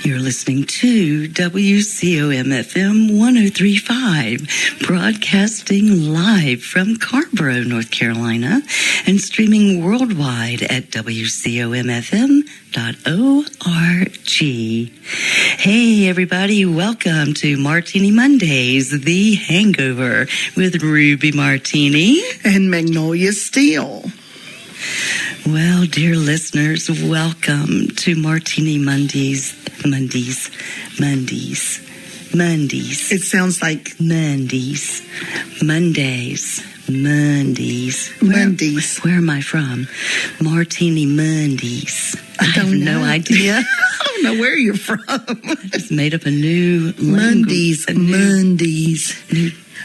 You're listening to WCOM-FM 103.5, broadcasting live from Carborough, North Carolina, and streaming worldwide at WCOMFM.org. Hey, everybody, welcome to Martini Mondays, the Hangover, with Ruby Martini and Magnolia Steele. Well, dear listeners, welcome to Martini Mondays. It sounds like Mondays. Where am I from? Martini Mondays. I have no idea. I don't know where you're from. I just made up a new Mondays.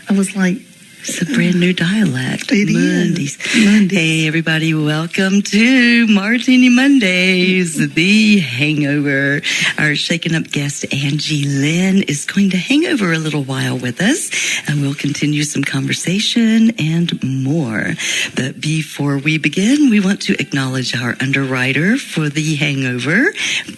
I was like, it's a brand new dialect. It Mondays. Mondays. Hey, everybody. Welcome to Martini Mondays, the Hangover. Our Shakin Up guest, Angie Lynn, is going to hang over a little while with us, and we'll continue some conversation and more. But before we begin, we want to acknowledge our underwriter for the Hangover.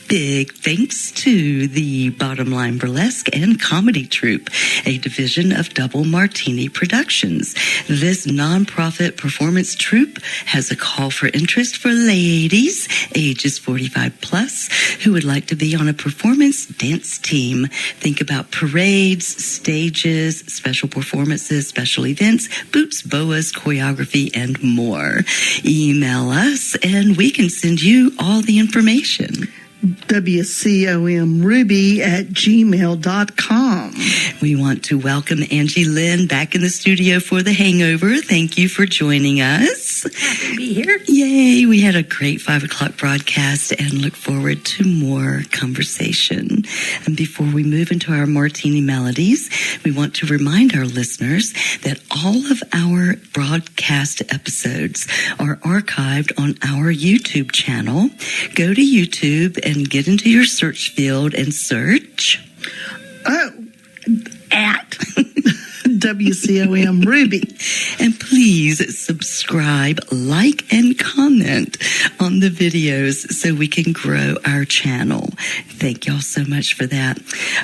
Big thanks to the Bottom Line Burlesque and Comedy Troupe, a division of Double Martini Productions. This nonprofit performance troupe has a call for interest for ladies ages 45 plus who would like to be on a performance dance team. Think about parades, stages, special performances, special events, boots, boas, choreography, and more. Email us and we can send you all the information. WCOMRuby@gmail.com. We want to welcome Angie Lynn back in the studio for the Hangover. Thank you for joining us. Happy to be here. Yay, we had a great 5 o'clock broadcast and look forward to more conversation. And before we move into our Martini melodies, we want to remind our listeners that all of our broadcast episodes are archived on our YouTube channel. Go to YouTube and get into your search field and search at WCOM Ruby. And please subscribe, like, and comment on the videos so we can grow our channel. Thank y'all so much for that.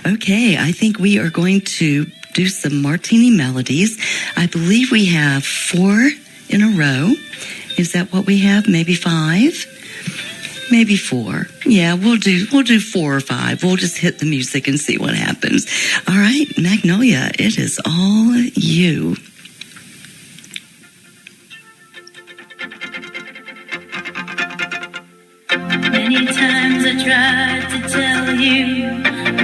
Okay, I think we are going to do some Martini melodies. I believe we have 4 in a row. Is that what we have? Maybe 5? Maybe 4. Yeah, we'll do 4 or 5. We'll just hit the music and see what happens. All right, Magnolia, it is all you. Many times I tried to tell you,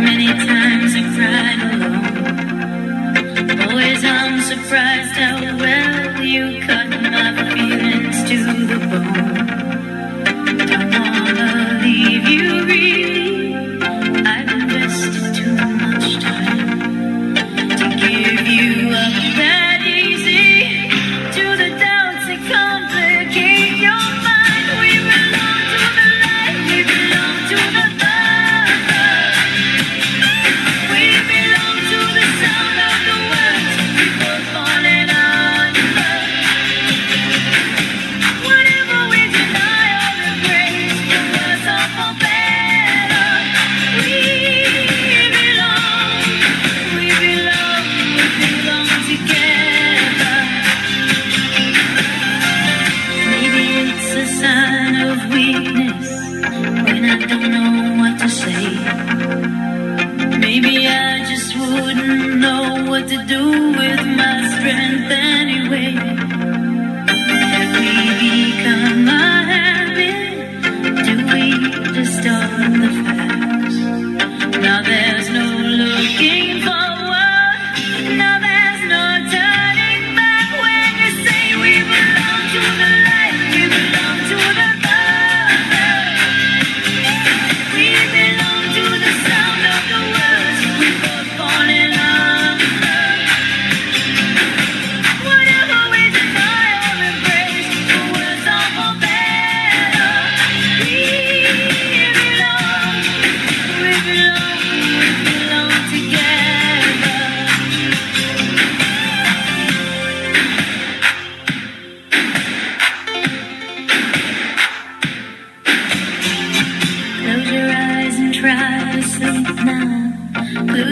many times I cried alone. Always I'm surprised how well you cut my feelings to the bone. Leave you really, I've invested too much time to give you up that easy to the doubts that complicate your mind. We belong to the light, we belong to the love. We belong to the sound of the words we both fall in under. Whatever we deny or embrace, for worse or for better, we belong together. Maybe it's a sign of weakness when I don't know what to say. Maybe I just wouldn't know what to do with my strength anyway. Have we become a habit? Do we distort the facts? Now there's no looking forward. Now there's no turning back when you say we belong to the light, we belong to the love. We belong to the sound of the words we both fall in under. Whatever we deny or embrace, for worse or for better, we belong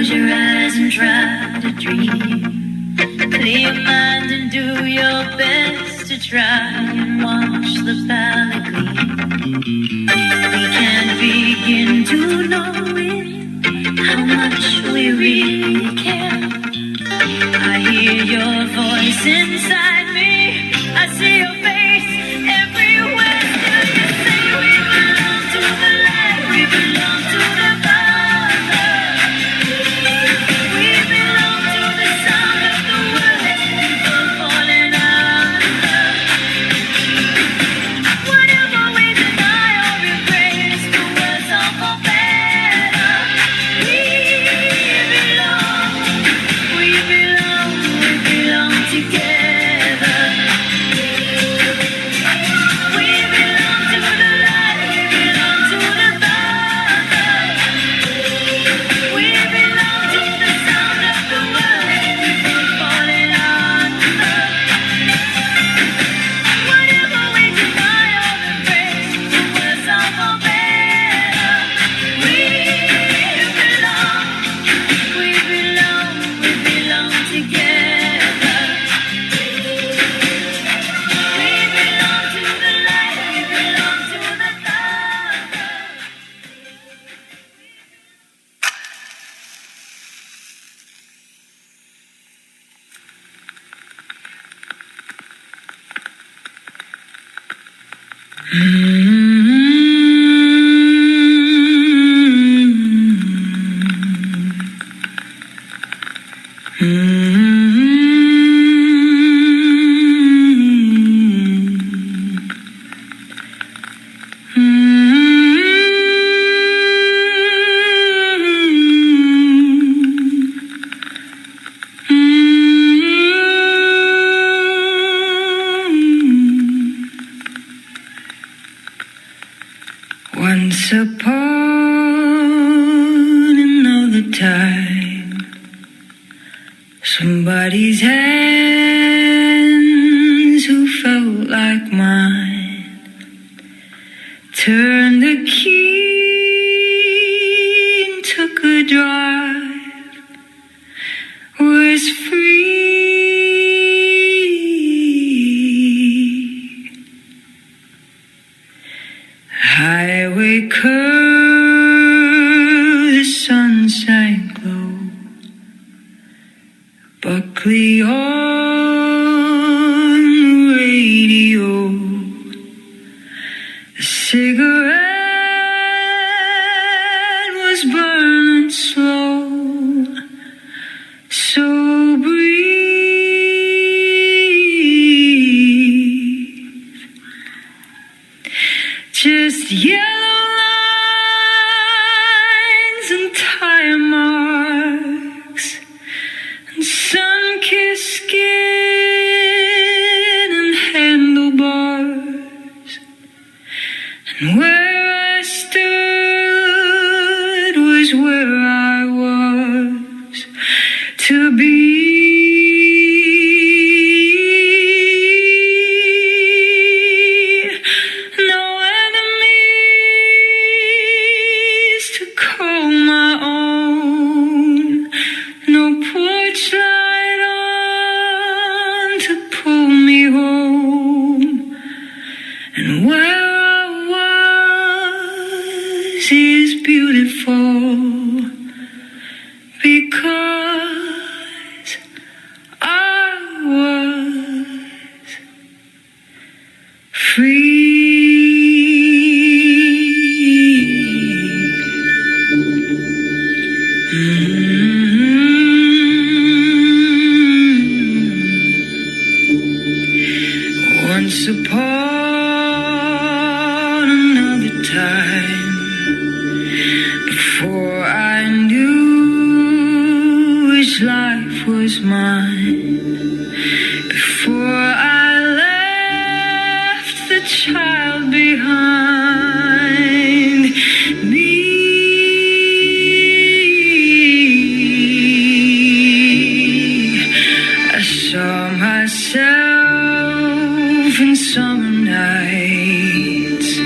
Close your eyes and try to dream. Clear your mind and do your best to try and watch the palette clean. We can't begin to know it, how much we really care. I hear your voice inside me. I see your face everywhere. Still you say we belong to the light. We belong to the Father. We belong to the sound of the world. People falling under. Whatever we deny or embrace, the words are for better. We belong together. We belong to the light. We belong to the Father. We belong to the sound of the world. People falling under. Whatever we deny or embrace, the words are for better. We belong together. Once upon another time, somebody's hands who felt like mine turned the key and took a drive, was free. Highway curve, the sun sank low. Buckley on the radio. The cigarette was burning slow. So breathe. Just yellow lines and tire marks and sun-kissed skin and handlebars. And where I stood was where I was to be. Because I was free. Once upon another time, before I knew which life was mine, before I left the child behind me, I saw myself in summer nights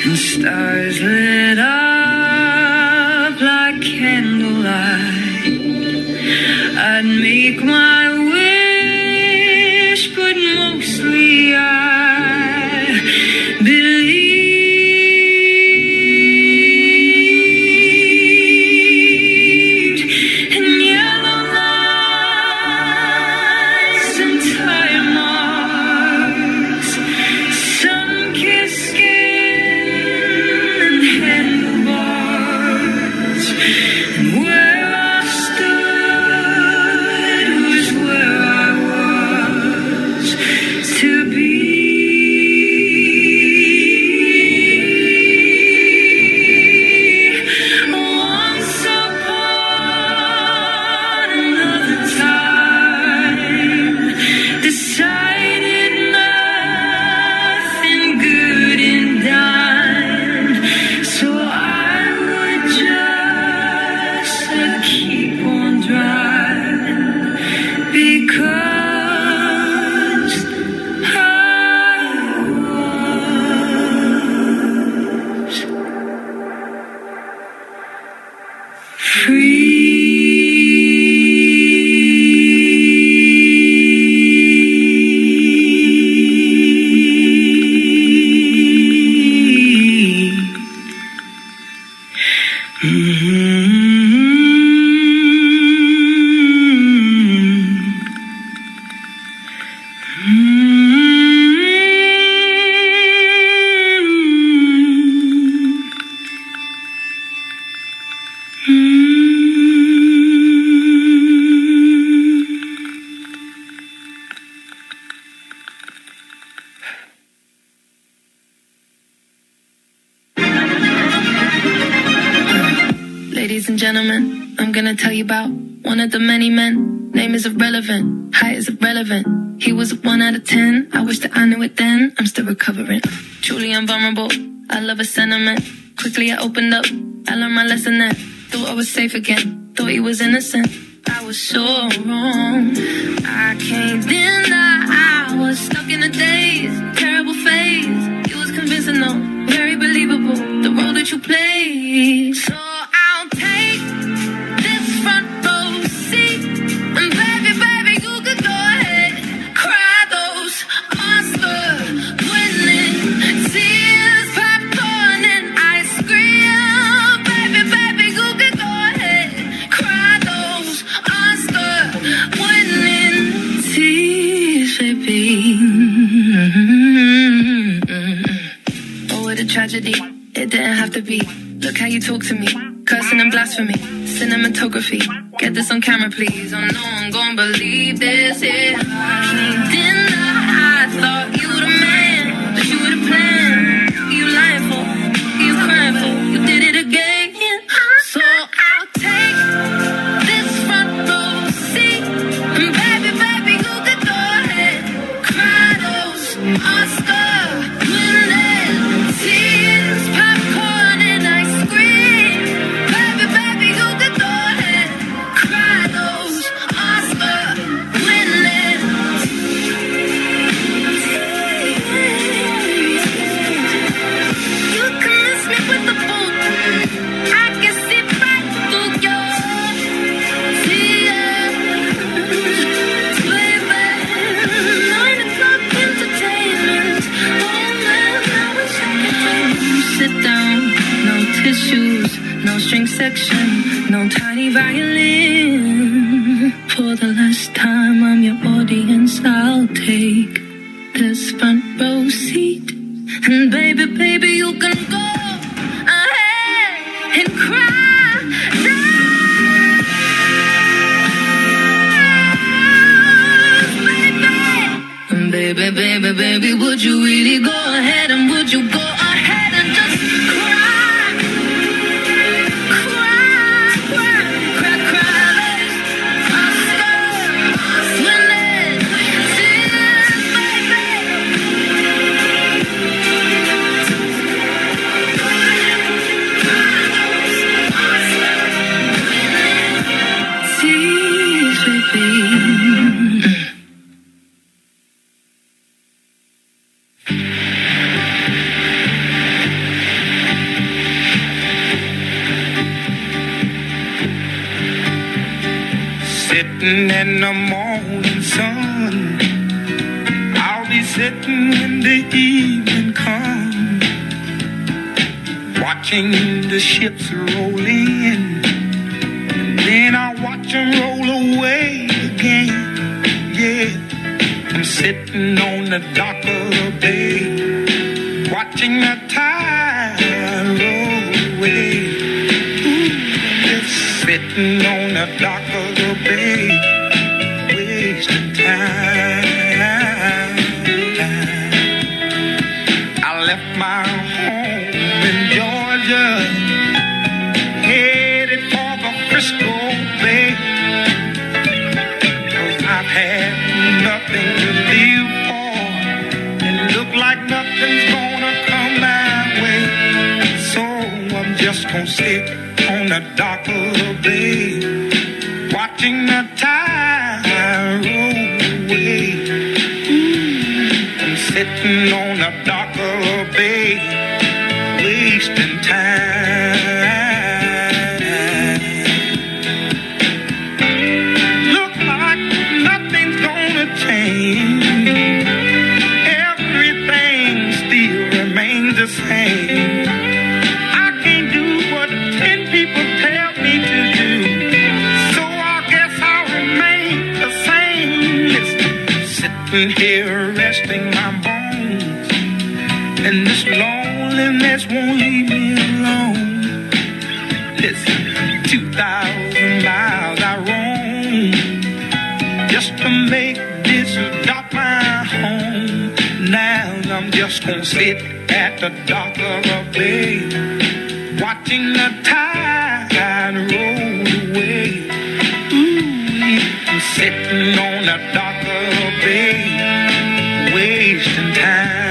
and stars lit up like candlelight. speak my wish, but mostly I believed in yellow lights and tire marks, sun-kissed skin and handlebars, and where I stood was where I was to be. Once upon another time, decided nothing good and dined, so I would just keep on driving because I was Ladies and gentlemen, I'm gonna tell you about one of the many men. Name is irrelevant, height is irrelevant. He was a 1 out of 10. I wish that I knew it then. I'm still recovering. Truly invulnerable. I love a sentiment. Quickly I opened up. I learned my lesson then. Thought I was safe again. Thought he was innocent. I was so wrong. I can't deny I was stuck in a daze. Terrible phase. It was convincing though. Very believable. The role that you played. So I'll take this front row seat. And baby, baby, you could go ahead. Cry those Oscar-winning tears. Popcorn and ice cream. Baby, baby, you could go ahead. Cry those Oscar-winning tears, baby. Oh, what a tragedy. It didn't have to be. Look how you talk to me. Cursing and blasphemy. Cinematography. Get this on camera, please. Oh no, I'm gonna believe this. Yeah. I can't deny I thought you were the man. That you were the plan. You lying for? You crying for? You did it again. So I'll take this front row seat. And baby, baby, you could go ahead. Cry those Oscar-winning tears. Popcorn and ice cream. Baby, baby, you could go ahead. Cry those Oscar-winning tears. You can miss me with the boot. I can see right through your tears. Baby, 9 o'clock entertainment. Oh man, I wish I could take you. Sit down, no tissues, no string section, no tiny violin. For the last time, I'm your audience. I'll take this front row seat. And baby, baby, you can go ahead and cry. And baby, baby, baby, would you really go ahead and would you go ahead and just cry? Cry, cry, cry, cry. Oscar-winning tears, baby. Tears, baby. sitting in the morning sun. I'll be sitting when the evening comes, watching the ships roll in, and then I'll watch them roll away again. Yeah, I'm sitting on the dock of the bay, watching the tide roll away. Ooh, just sitting on the dock of the bay, wasting time. I left my home in Georgia, headed for the Frisco Bay, 'cause I've had nothing to live for, and look like nothing's gonna come my way. So I'm just gonna sit on the dock of the bay, watching the tide roll away. I'm sitting on the dock of the bay, wasting time. Look like nothing's gonna change, everything still remains the same. I can't do what 10 people tell me to do, so I guess I'll remain the same. Listen, sitting here resting my bones, and this loneliness won't leave me alone. Listen, 2,000 miles I roam just to make this dock my home. Now I'm just gonna sit at the dock of a bay, watching the tide roll away. Ooh, I'm sitting on the dock of a bay, wasting time.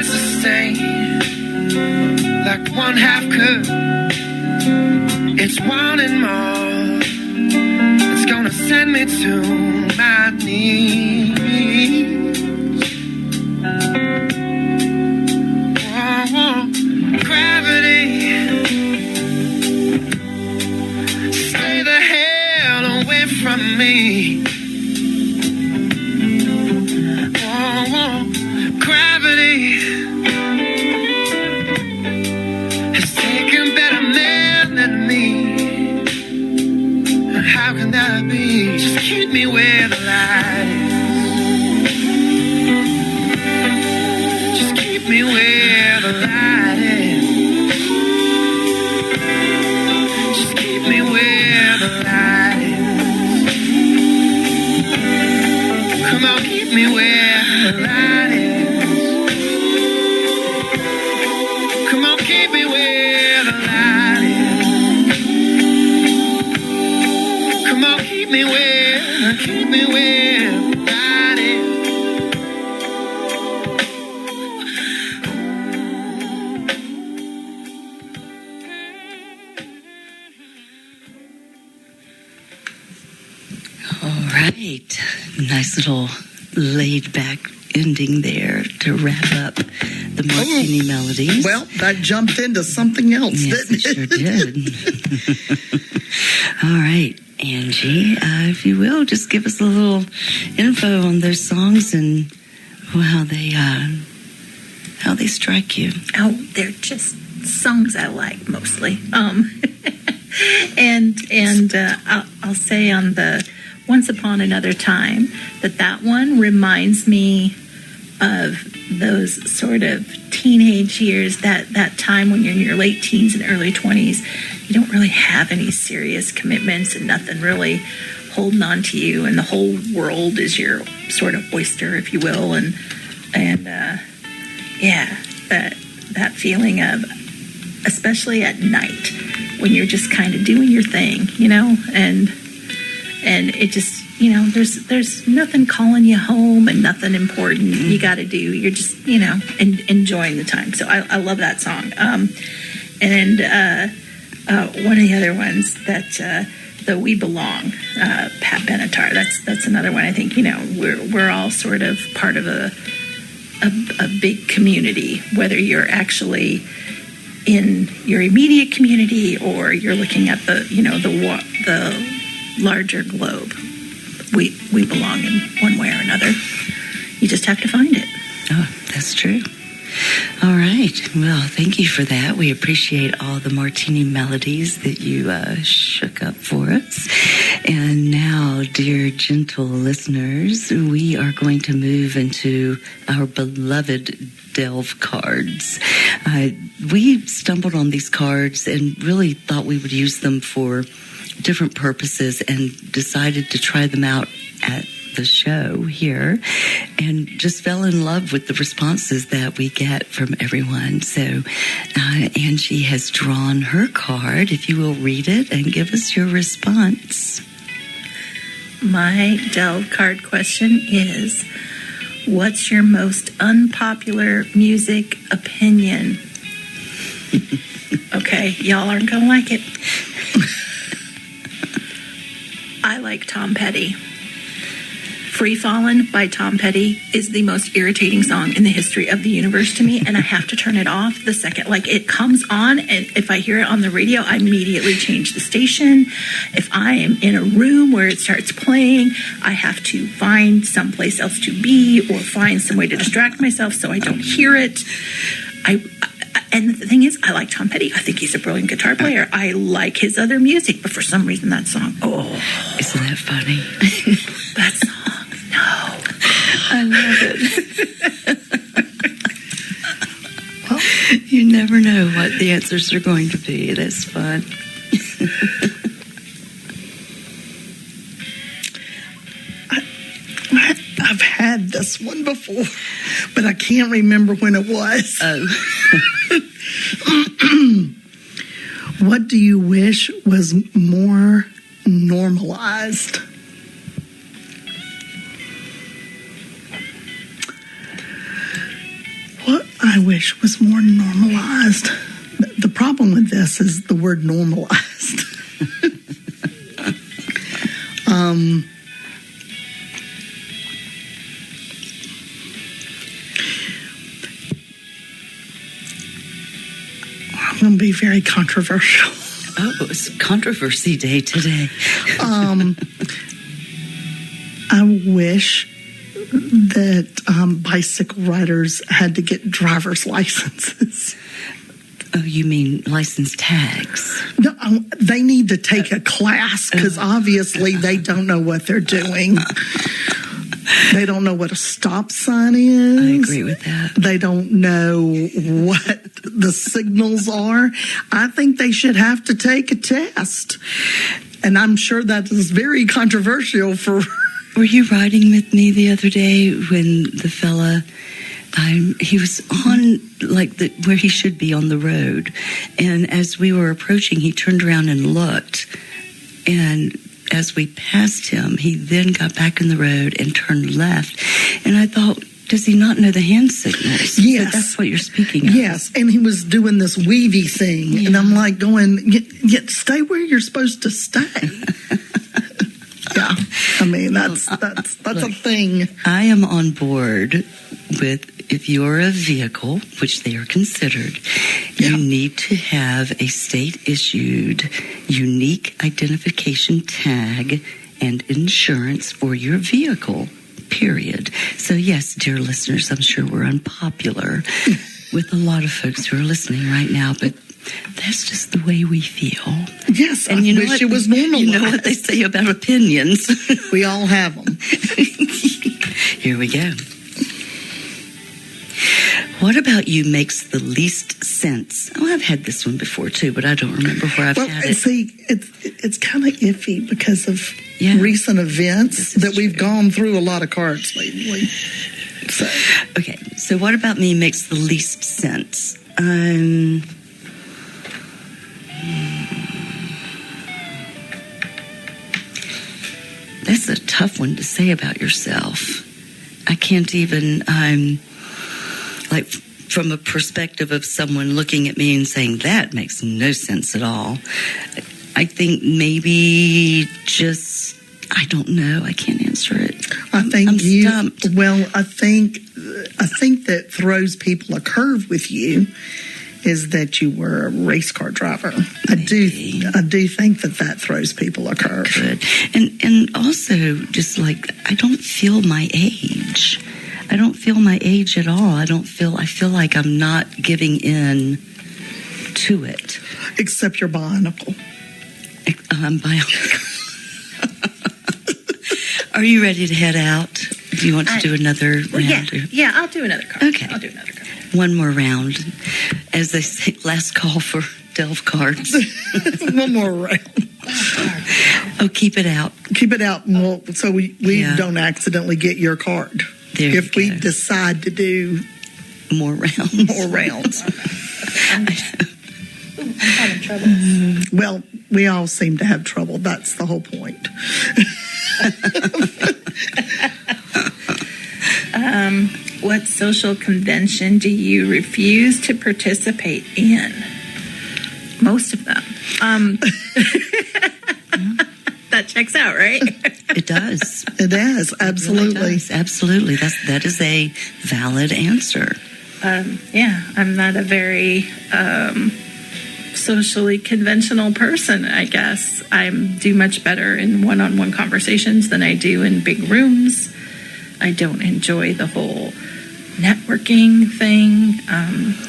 can't sustain like one half could. It's wanting more. It's gonna send me to my knees. Oh, gravity, stay the hell away from me. Oh, gravity has taken better men than me. How can that be? Just keep me where the light is. Just keep me where the light is. Just keep me where the light is. Come on, keep me where the light is. Come on, keep me where the light is. Come on, keep me where the light is. All right. Nice little laid back ending there to wrap up the Martini melodies. Well, that jumped into something else, Yes, didn't it sure did. All right, Angie, if you will, just give us a little info on those songs and how they strike you. Oh, they're just songs I like mostly. I'll say on the Once Upon Another Time that one reminds me of those sort of teenage years, that time when you're in your late teens and early 20s. You don't really have any serious commitments and nothing really holding on to you, and the whole world is your sort of oyster, if you will, and that feeling of, especially at night when you're just kind of doing your thing, and it just, there's nothing calling you home and nothing important you got to do. You're just, enjoying the time. So I love that song. One of the other ones that the We Belong, Pat Benatar. That's another one. I think we're all sort of part of a big community, whether you're actually in your immediate community or you're looking at the larger globe. We belong in one way or another. You just have to find it. Oh, that's true. All right. Well, thank you for that. We appreciate all the Martini melodies that you shook up for us. And now, dear gentle listeners, we are going to move into our beloved Delve cards. We stumbled on these cards and really thought we would use them for different purposes and decided to try them out at the show here and just fell in love with the responses that we get from everyone. So Angie has drawn her card. If you will read it and give us your response. My Delve card question is, what's your most unpopular music opinion? Okay, y'all aren't going to like it. I like Tom Petty. Free Fallin' by Tom Petty is the most irritating song in the history of the universe to me, and I have to turn it off the second it comes on, and if I hear it on the radio, I immediately change the station. If I am in a room where it starts playing, I have to find someplace else to be or find some way to distract myself so I don't hear it. And the thing is, I like Tom Petty. I think he's a brilliant guitar player. I like his other music, but for some reason that song, isn't that funny? That song. No. I love it. Well, you never know what the answers are going to be. It is fun. I've had this one before, but I can't remember when it was. Oh. What do you wish was more normalized? What I wish was more normalized. The problem with this is the word normalized. I'm going to be very controversial. Oh, it's controversy day today. I wish that bicycle riders had to get driver's licenses. Oh, you mean license tags? No, they need to take a class because obviously they don't know what they're doing. They don't know what a stop sign is. I agree with that. They don't know what the signals are. I think they should have to take a test. And I'm sure that is very controversial for... Were you riding with me the other day when the fella, he was on where he should be on the road, and as we were approaching, he turned around and looked, and as we passed him, he then got back in the road and turned left, and I thought, does he not know the hand signals? Yes. So that's what you're speaking of. Yes, and he was doing this weavy thing, and I'm like going, stay where you're supposed to stay. Yeah, I mean, that's a thing. I am on board with, if you're a vehicle, which they are considered, you need to have a state-issued unique identification tag and insurance for your vehicle, period. So yes, dear listeners, I'm sure we're unpopular with a lot of folks who are listening right now, but that's just the way we feel. Yes, and I you know wish what? it was normalized. You know what they say about opinions. We all have them. Here we go. What about you makes the least sense? Oh, I've had this one before too, but I don't remember where I've had it. See, it's kind of iffy because of recent events that we've gone through a lot of cards lately. So. Okay, so what about me makes the least sense? That's a tough one to say about yourself. I can't even, from a perspective of someone looking at me and saying, that makes no sense at all. I think maybe just, I don't know. I can't answer it. I'm stumped. Well, I think that throws people a curve with you is that you were a race car driver. Maybe. I do think that throws people a curve. Good. And also just I don't feel my age. I don't feel my age at all. I feel like I'm not giving in to it. Except you're bionicle. I'm bionicle. Are you ready to head out? Do you want to do another round? Yeah, I'll do another card. Okay. I'll do another card. One more round. As they say, last call for Delve cards. One more round. Oh, keep it out. Keep it out, so we don't accidentally get your card. If we decide to do more rounds. More rounds. I'm having trouble. Well, we all seem to have trouble. That's the whole point. What social convention do you refuse to participate in? Most of them. That checks out, right? It does. It does. Absolutely. It really does. Absolutely. That is a valid answer. I'm not a very socially conventional person, I guess. I do much better in one-on-one conversations than I do in big rooms. I don't enjoy the whole networking thing.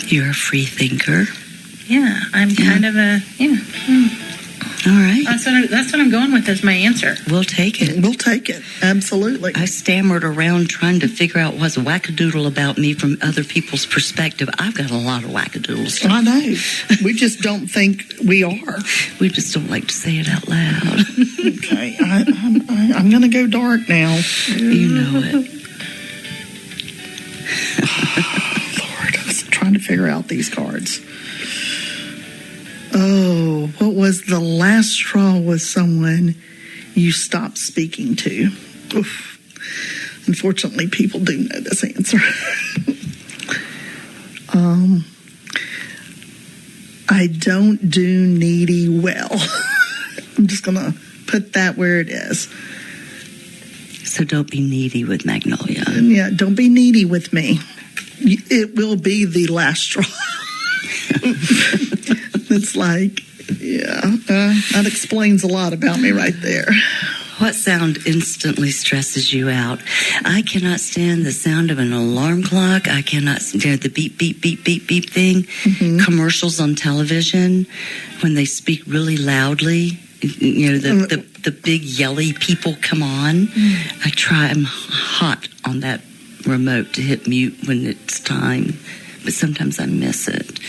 You're a free thinker. Yeah, I'm kind of a, All right. That's what I'm going with as my answer. We'll take it. We'll take it. Absolutely. I stammered around trying to figure out what's wackadoodle about me from other people's perspective. I've got a lot of wackadoodles. I know. We just don't think we are. We just don't like to say it out loud. Okay. I'm going to go dark now. You know it. Lord, I was trying to figure out these cards. Oh, what was the last straw with someone you stopped speaking to? Oof. Unfortunately, people do know this answer. I don't do needy well. I'm just going to put that where it is. So don't be needy with Magnolia. And yeah, don't be needy with me. It will be the last straw. It's like, yeah, that explains a lot about me right there. What sound instantly stresses you out? I cannot stand the sound of an alarm clock. I cannot stand the beep, beep, beep, beep, beep thing. Mm-hmm. Commercials on television, when they speak really loudly, you know, the big yelly people come on. I'm hot on that remote to hit mute when it's time, but sometimes I miss it.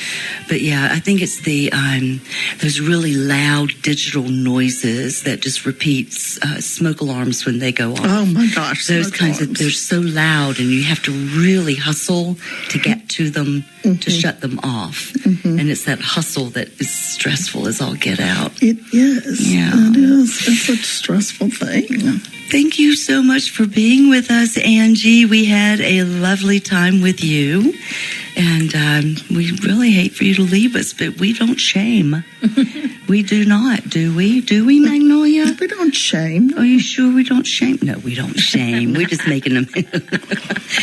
But yeah, I think it's the those really loud digital noises that just repeats smoke alarms when they go off. Oh my gosh, those smoke kinds alarms. they're so loud, and you have to really hustle to get to them to shut them off. And it's that hustle that is stressful as all get out. It is. Yeah. It is. It's a stressful thing. Thank you so much for being with us, Angie. We had a lovely time with you. And we really hate for you to leave us, but we don't shame. We do not, do we? Do we, Magnolia? We don't shame. Are you sure we don't shame? No, we don't shame. We're just making them.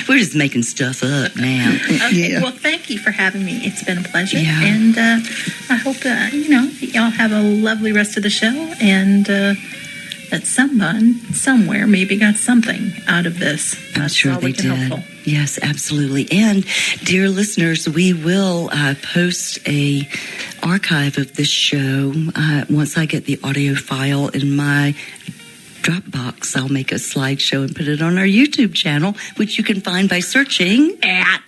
We're just making stuff up now. Okay, Yeah. well, thank you for having me. It's been a pleasure. Yeah. And I hope, y'all have a lovely rest of the show, and that someone, somewhere, maybe got something out of this. I'm That's sure all they we can did. hope for. Yes, absolutely. And dear listeners, we will post a archive of this show once I get the audio file in my Dropbox. I'll make a slideshow and put it on our YouTube channel, which you can find by searching at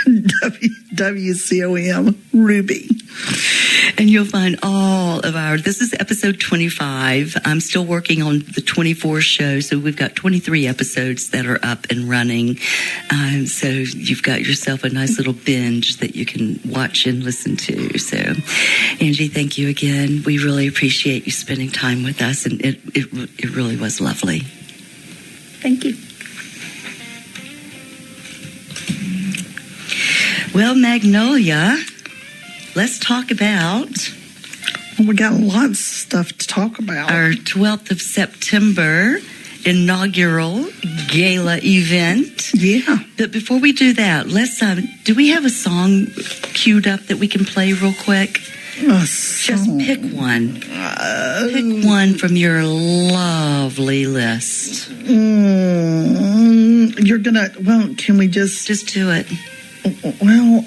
WCOM Ruby. And you'll find all of this is episode 25. I'm still working on the 24 show, so we've got 23 episodes that are up and running. So you've got yourself a nice little binge that you can watch and listen to. So, Angie, thank you again. We really appreciate you spending time with us, and it really was lovely. Thank you. Well, Magnolia, let's talk about Well, we got lots of stuff to talk about. our 12th of September inaugural gala event. Yeah. But before we do that, let's do we have a song queued up that we can play real quick? Just pick one. Pick one from your lovely list. You're gonna, well, can we just do it. Well,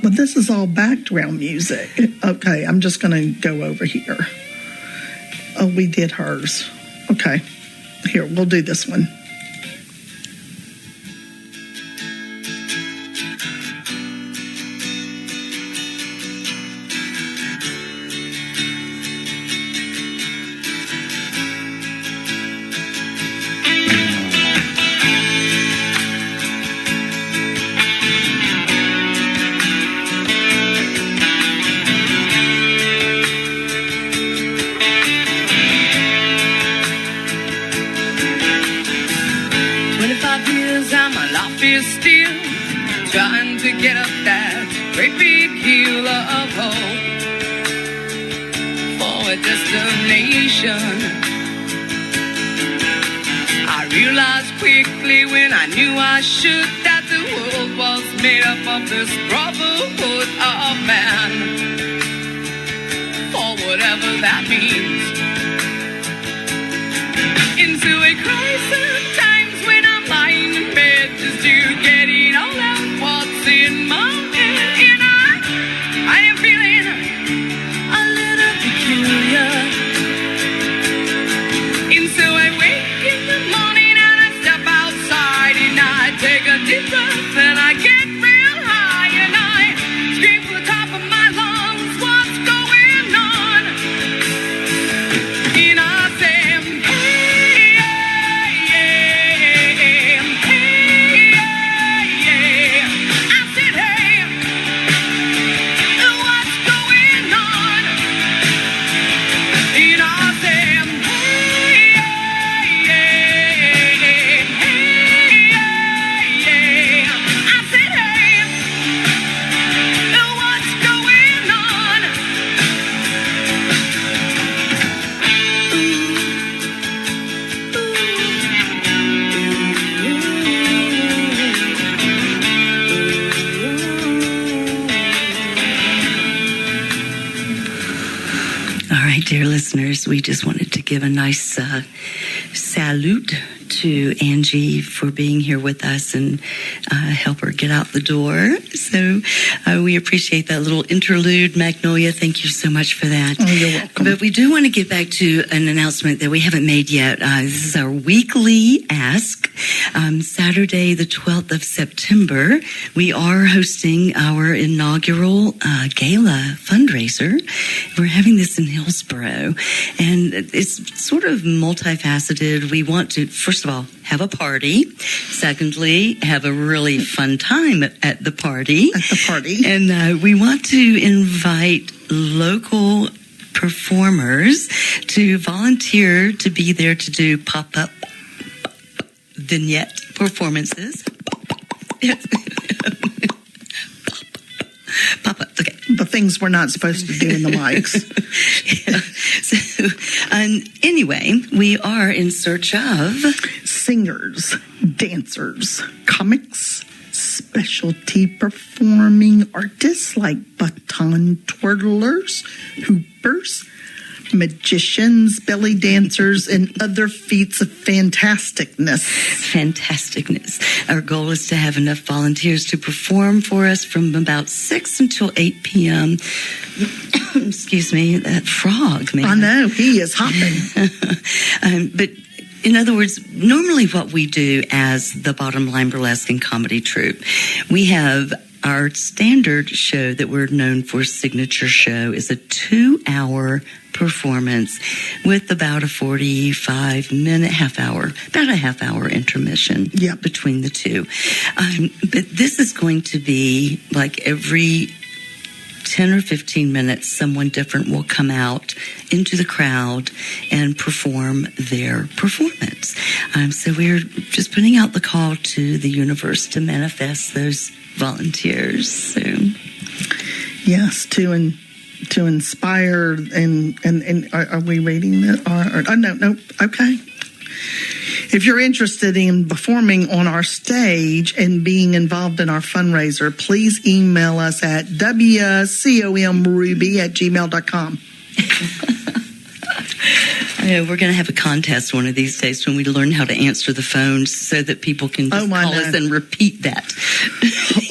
but this is all background music. Okay, I'm just going to go over here. Oh, we did hers. Okay, here, we'll do this one. Still trying to get up that great big hill of hope for a destination. I realized quickly when I knew I should that the world was made up of this brotherhood of man, for whatever that means. Into a crisis times when I'm lying in bed just to get it all out what's in my head. And I am feeling a little peculiar. And so I wake in the morning and I step outside and I take a deep breath and I get real high and I scream from the top of my lungs, what's going on? And I say, hey, yeah, yeah. right, dear listeners, we just wanted to give a nice salute to Angie for being here with us and help her get out the door. So we appreciate that little interlude. Magnolia, thank you so much for that. Oh, you're welcome. But we do want to get back to an announcement that we haven't made yet. This is our weekly Ask. Saturday, the 12th of September, we are hosting our inaugural gala fundraiser. We're having this in Hillsborough, and it's sort of multifaceted. We want to, first of all, have a party. Secondly, have a really fun time at the party. And we want to invite local performers to volunteer to be there to do pop-up vignette performances. Pop-up, okay. The things we're not supposed to do in the mics. Yeah. So, anyway, we are in search of Singers, dancers, comics, specialty performing artists like baton twirlers, hoopers, magicians, belly dancers, and other feats of fantasticness. Our goal is to have enough volunteers to perform for us from about 6 until 8 p.m. Excuse me, that frog, man. I know, he is hopping. But in other words, normally what we do as the Bottom Line Burlesque and Comedy Troupe, we have our standard show that we're known for, signature show, is a 2-hour performance with about a 45-minute, about a half-hour intermission between the two. But this is going to be like every 10 or 15 minutes, someone different will come out into the crowd and perform their performance. So we're just putting out the call to the universe to manifest those volunteers. So, yes, to inspire and are we reading that? No, okay. If you're interested in performing on our stage and being involved in our fundraiser, please email us at wcomruby@gmail.com. We're going to have a contest one of these days when we learn how to answer the phones so that people can just call us and repeat that.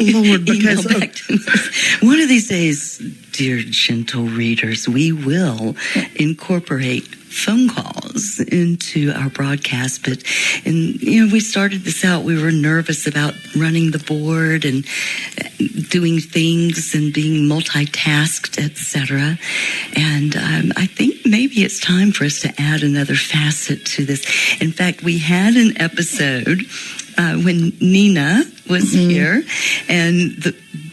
Lord, because back to us. One of these days, dear gentle readers, we will incorporate phone calls into our broadcast. But, we started this out, we were nervous about running the board and doing things and being multitasked, etc. And I think maybe it's time for us to add another facet to this. In fact, we had an episode when Nina was here, and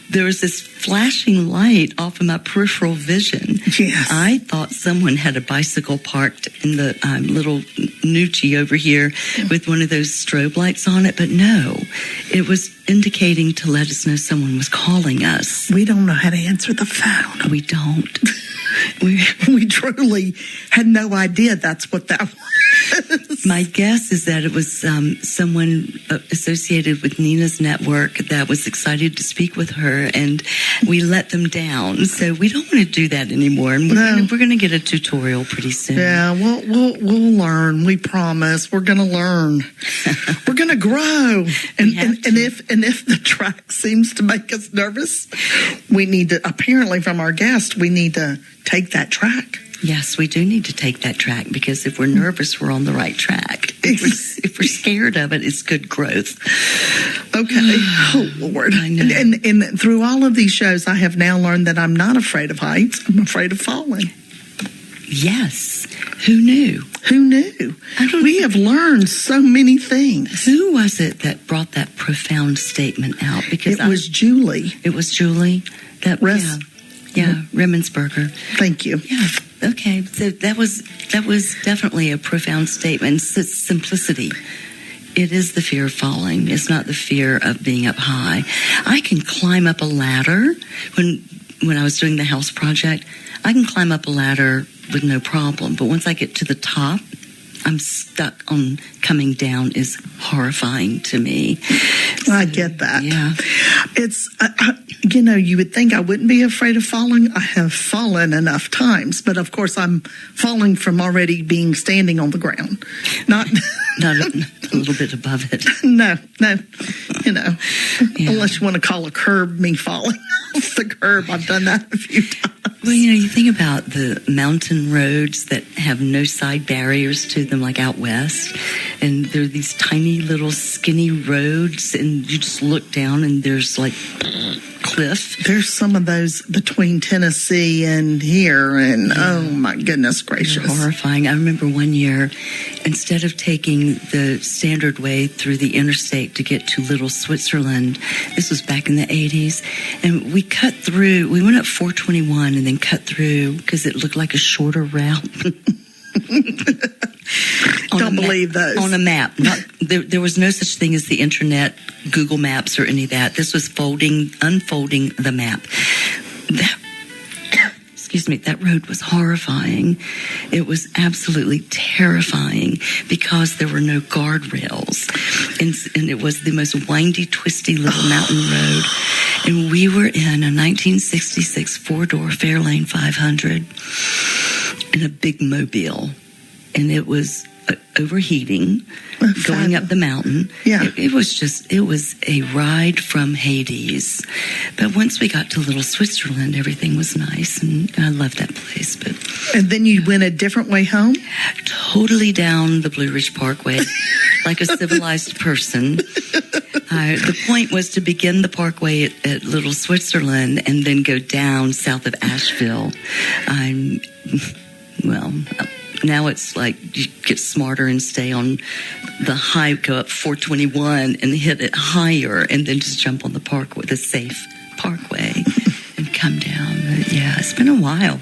there was this flashing light off of my peripheral vision. Yes. I thought someone had a bicycle parked in the little Nucci over here with one of those strobe lights on it, but no, it was indicating to let us know someone was calling us. We don't know how to answer the phone. We don't. We truly had no idea that's what that was. My guess is that it was someone associated with Nina's network that was excited to speak with her, and we let them down. So we don't want to do that anymore, and we're going to get a tutorial pretty soon. Yeah, we'll learn. We promise. We're going to learn. We're going to grow. And if the track seems to make us nervous, we need to. Apparently, from our guest, we need to take that track. Yes, we do need to take that track, because if we're nervous, we're on the right track. If we're scared of it, it's good growth. Okay. Oh, Lord. I know. And through all of these shows, I have now learned that I'm not afraid of heights. I'm afraid of falling. Yes. Who knew? Who knew? We have learned so many things. Who was it that brought that profound statement out? Because it was Julie. It was Julie. Remmensberger. Thank you. Yeah. Okay. So that was definitely a profound statement. It's simplicity. It is the fear of falling. It's not the fear of being up high. I can climb up a ladder. When I was doing the house project, I can climb up a ladder with no problem. But once I get to the top, I'm stuck on coming down is horrifying to me. I get that. Yeah. It's You would think I wouldn't be afraid of falling. I have fallen enough times, but of course I'm falling from already being standing on the ground. Not a little bit above it. No. Unless you want to call a curb me falling off the curb. I've done that a few times. Well, you think about the mountain roads that have no side barriers to them, like out west, and there are these tiny little skinny roads, and you just look down and there's like cliff. There's some of those between Tennessee and here, and oh my goodness gracious. They're horrifying. I remember one year, instead of taking the standard way through the interstate to get to Little Switzerland, this was back in the 80s, and we cut through, we went up 421 and then cut through because it looked like a shorter route. Don't believe those. On a map. There was no such thing as the internet, Google Maps, or any of that. This was unfolding the map. That road was horrifying. It was absolutely terrifying because there were no guardrails. And it was the most windy, twisty little mountain road. And we were in a 1966 four-door Fairlane 500 in a big mobile. And it was overheating, going up the mountain. Yeah. It was a ride from Hades. But once we got to Little Switzerland, everything was nice, and I loved that place. But and then you went a different way home? Totally down the Blue Ridge Parkway, like a civilized person. The point was to begin the parkway at Little Switzerland and then go down south of Asheville. Now it's like you get smarter and stay on the high, go up 421 and hit it higher, and then just jump on the parkway, the safe parkway, and come down. But yeah, it's been a while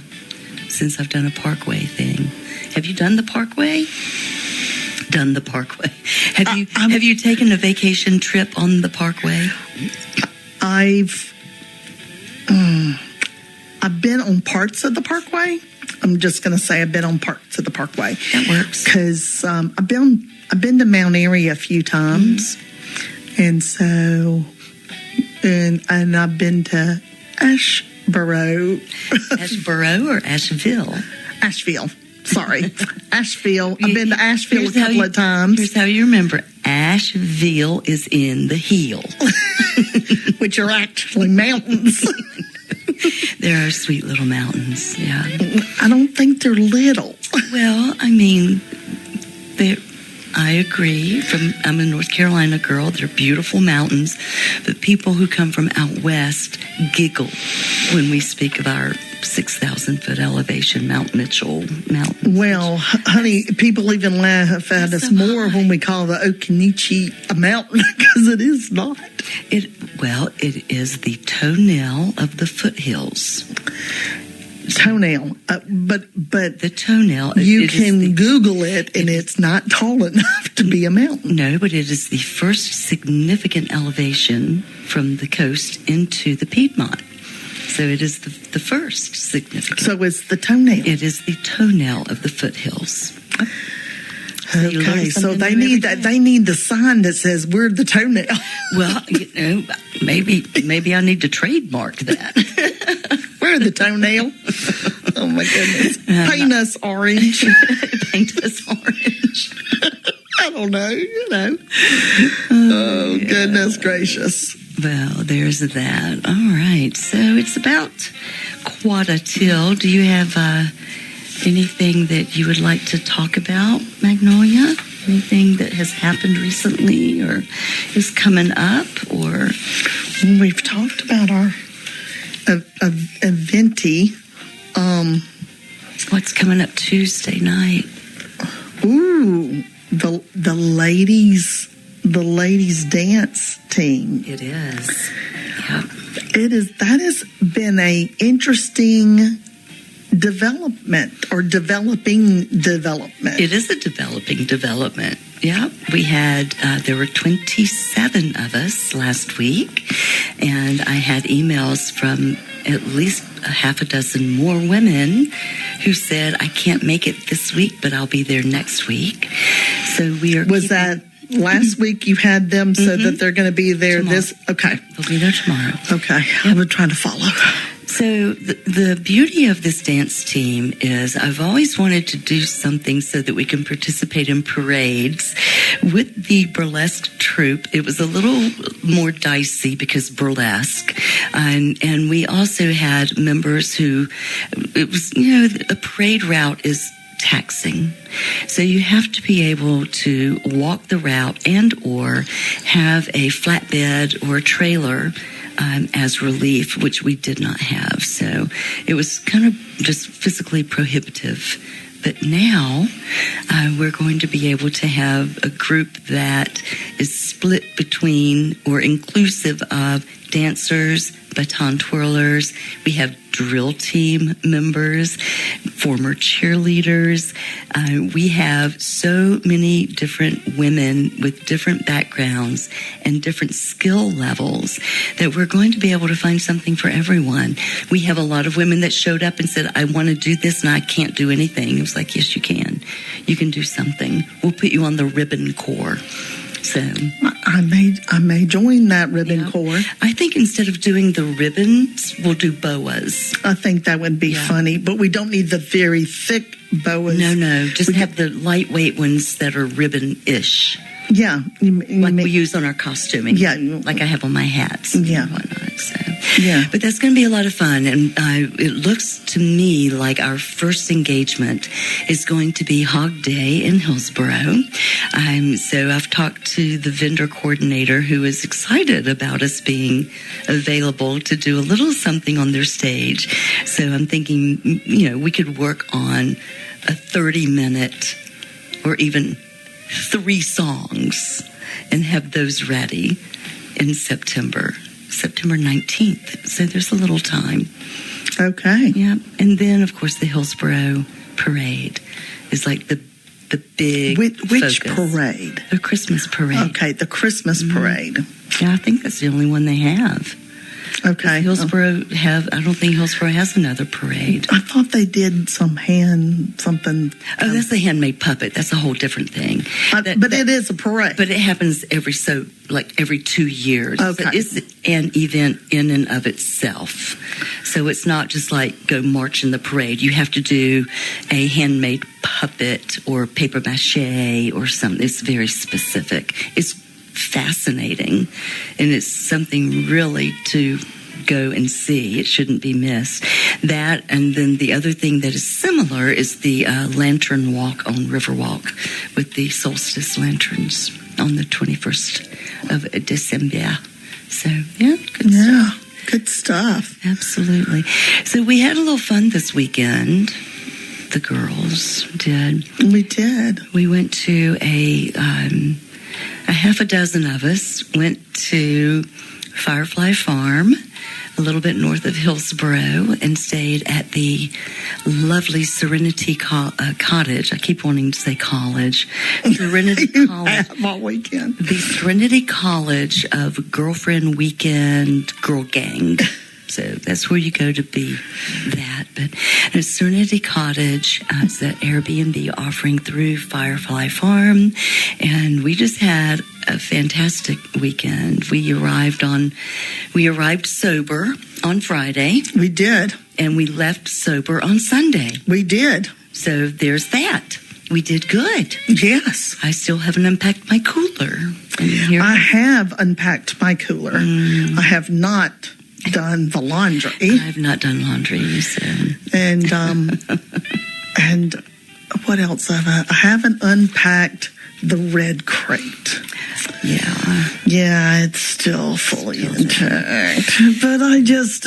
since I've done a parkway thing. Have you done the parkway? Done the parkway. Have you taken a vacation trip on the parkway? I've been on parts of the parkway. I'm just going to say I've been on parts of the parkway. That works. Because I've been to Mount Airy a few times, and so and I've been to Asheboro. Asheboro or Asheville? Asheville. Sorry, Asheville. I've been to Asheville a couple of times. Here's how you remember: Asheville is in the heel, which are actually mountains. There are sweet little mountains, yeah. I don't think they're little. Well, I mean, I agree. I'm a North Carolina girl. They're beautiful mountains. But people who come from out west giggle when we speak of our 6,000-foot elevation Mount Mitchell Mountain. Well, honey, people even laugh at us more when we call the Okinichi a mountain, because it is not. It is the toenail of the foothills. Toenail, but the toenail. You can Google it, and it's not tall enough to be a mountain. No, but it is the first significant elevation from the coast into the Piedmont. So it is the first significant. So it's the toenail. It is the toenail of the foothills. Okay, so they need that. They need the sign that says we're the toenail. Well, maybe I need to trademark that. We're the toenail. Oh my goodness! Paint us orange. Paint us orange. I don't know. Oh goodness gracious. Well, there's that. All right, so it's about 1:15. Do you have anything that you would like to talk about, Magnolia? Anything that has happened recently or is coming up? Or we've talked about our eventy. What's coming up Tuesday night? Ooh, the ladies dance team. It is. Yep. It is. That has been a interesting development or developing development. It is a developing development. Yeah, we had, there were 27 of us last week, and I had emails from at least a half a dozen more women who said, I can't make it this week, but I'll be there next week. So we are. last week you had them so that they're going to be there Tomorrow. okay. They'll be there tomorrow. Okay. I was trying to follow. So the beauty of this dance team is I've always wanted to do something so that we can participate in parades. With the burlesque troupe, it was a little more dicey because burlesque. And we also had members who, it was, a parade route is taxing. So you have to be able to walk the route and or have a flatbed or a trailer as relief, which we did not have. So it was kind of just physically prohibitive. But now we're going to be able to have a group that is split between or inclusive of dancers, baton twirlers. We have drill team members, former cheerleaders. We have so many different women with different backgrounds and different skill levels that we're going to be able to find something for everyone. We have a lot of women that showed up and said, I want to do this and I can't do anything. It was like, yes, you can. You can do something. We'll put you on the ribbon corps. So I may join that ribbon corps. I think instead of doing the ribbons, we'll do boas. I think that would be funny, but we don't need the very thick boas. No, just have the lightweight ones that are ribbon-ish. Yeah. Like we use on our costuming. Yeah. Like I have on my hats yeah. and whatnot. So. Yeah. But that's going to be a lot of fun. And it looks to me like our first engagement is going to be Hog Day in Hillsborough. So I've talked to the vendor coordinator who is excited about us being available to do a little something on their stage. So I'm thinking, we could work on a 30-minute or even 3 songs and have those ready in September 19th. So there's a little time. Okay. Yeah. And then, of course, the Hillsborough Parade is like the big Which focus. parade? The Christmas parade. Okay, the Christmas parade. Yeah, I think that's the only one they have. Okay. I don't think Hillsborough has another parade. I thought they did something. Oh, that's the handmade puppet. That's a whole different thing. But it is a parade. But it happens every 2 years. Okay. So it's an event in and of itself. So it's not just like go march in the parade. You have to do a handmade puppet or paper mache or something. It's very specific. It's fascinating, and it's something really to go and see. It shouldn't be missed. That, and then the other thing that is similar is the lantern walk on Riverwalk with the solstice lanterns on the 21st of December. So, Good stuff. Absolutely. So we had a little fun this weekend. The girls did. We did. We went to a half a dozen of us went to Firefly Farm, a little bit north of Hillsborough, and stayed at the lovely Serenity Cottage. I keep wanting to say college. Serenity College. All weekend. The Serenity College of Girlfriend Weekend Girl Gang. So that's where you go to be that. But Serenity Cottage is an Airbnb offering through Firefly Farm. And we just had a fantastic weekend. We arrived sober on Friday. We did. And we left sober on Sunday. We did. So there's that. We did good. Yes. I still haven't unpacked my cooler. I have unpacked my cooler. I have not done the laundry. I've not done laundry, so. And and what else have I haven't unpacked the red crate. Yeah, it's still fully intact, but I just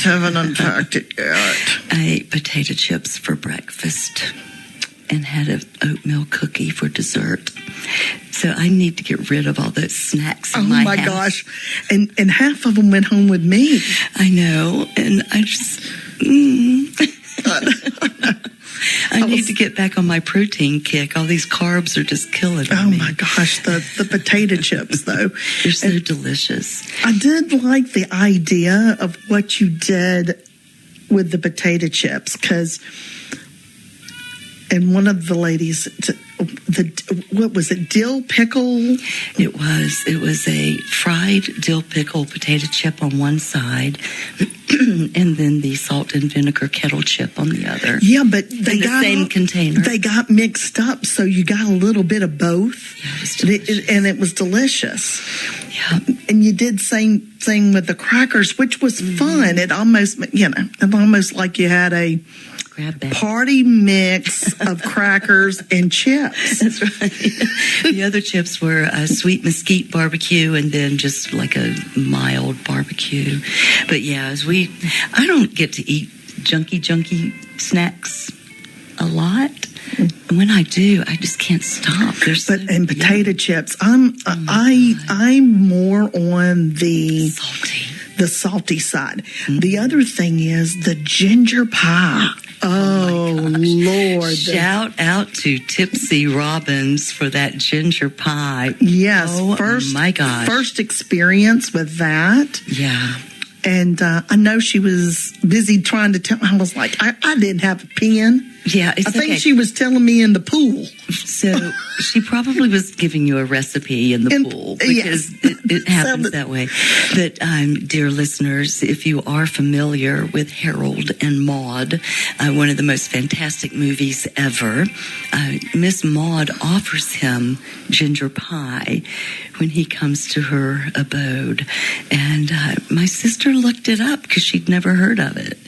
haven't unpacked it yet. I ate potato chips for breakfast and had an oatmeal cookie for dessert. So I need to get rid of all those snacks in my house. Oh my gosh. And half of them went home with me. I know. And I just, I need to get back on my protein kick. All these carbs are just killing me. Oh my gosh. The potato chips though. They're so delicious. I did like the idea of what you did with the potato chips because, and one of the ladies what was it? Dill pickle. It was a fried dill pickle potato chip on one side, and then the salt and vinegar kettle chip on the other. Yeah, but they in the got same container. They got mixed up, so you got a little bit of both. Yeah, it was delicious. And it was delicious. Yeah. And you did same thing with the crackers, which was fun. It almost, it almost like you had a Grab that. party mix of crackers and chips. That's right. The other chips were sweet mesquite barbecue and then just like a mild barbecue. But yeah, I don't get to eat junky snacks a lot. When I do, I just can't stop. And potato chips, I'm more on the salty side. Mm-hmm. The other thing is the ginger pie. Oh Lord! Shout out to Tipsy Robbins for that ginger pie. Yes, my gosh, first experience with that. Yeah. And I know she was busy trying to tell. I was like, I didn't have a pen. Yeah, I think she was telling me in the pool. So she probably was giving you a recipe in the pool because it happens that way. But dear listeners, if you are familiar with Harold and Maude, one of the most fantastic movies ever, Miss Maude offers him ginger pie when he comes to her abode. And my sister looked it up because she'd never heard of it.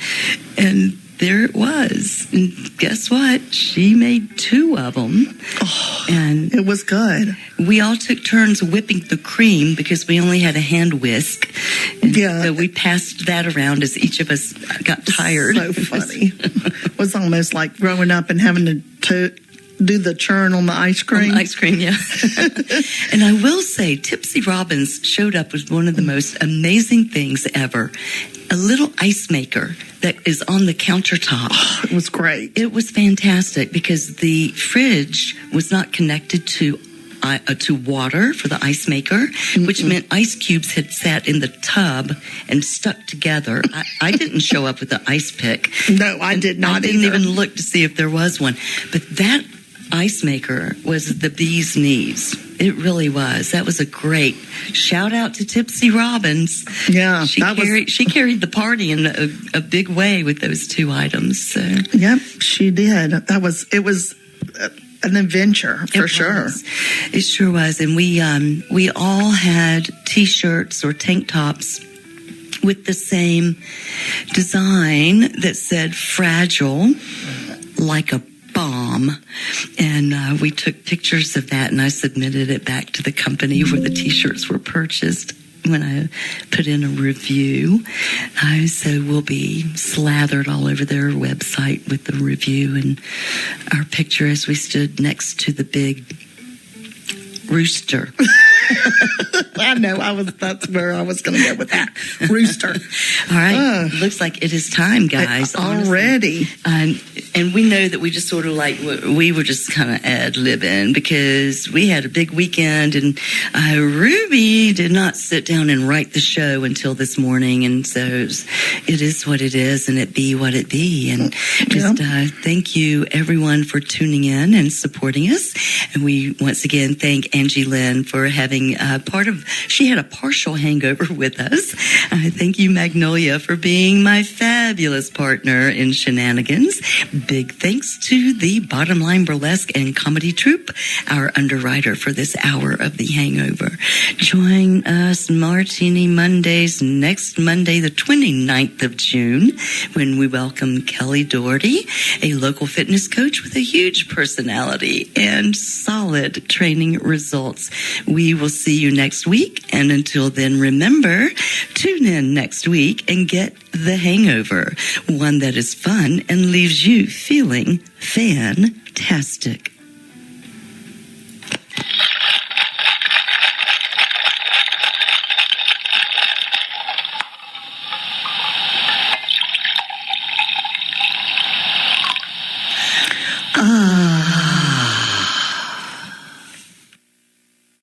And there it was. And guess what? She made 2 of them. Oh, and it was good. We all took turns whipping the cream because we only had a hand whisk. And so we passed that around as each of us got tired. So funny. It was almost like growing up and having to do the churn on the ice cream. On ice cream, yeah. And I will say, Tipsy Robbins showed up with one of the most amazing things ever. A little ice maker that is on the countertop. Oh, it was great. It was fantastic because the fridge was not connected to water for the ice maker, which meant ice cubes had sat in the tub and stuck together. I didn't show up with the ice pick. No, I did not. I didn't even look to see if there was one. But that ice maker was the bee's knees. It really was. That was a great shout out to Tipsy Robbins. Yeah, she carried the party in a big way with those 2 items. So. Yep, she did. It was an adventure for sure. It sure was, and we all had T-shirts or tank tops with the same design that said "fragile," like a bomb, and we took pictures of that, and I submitted it back to the company where the T-shirts were purchased when I put in a review. So we'll be slathered all over their website with the review and our picture as we stood next to the big rooster. I know. That's where I was going to go with that. Rooster. All right. Looks like it is time, guys. Already. And we know that we just sort of we were just kind of ad-libbing because we had a big weekend and Ruby did not sit down and write the show until this morning. And so it is what it is and it be what it be. And just thank you everyone for tuning in and supporting us. And we once again thank Angie Lynn for having she had a partial hangover with us. Thank you, Magnolia, for being my fabulous partner in shenanigans. Big thanks to the Bottom Line Burlesque and Comedy Troupe, our underwriter for this hour of The Hangover. Join us Martini Mondays next Monday, the 29th of June, when we welcome Kelly Doherty, a local fitness coach with a huge personality and solid training results. We will see you next week. And until then, remember, tune in next week and get The Hangover, one that is fun and leaves you feeling fantastic.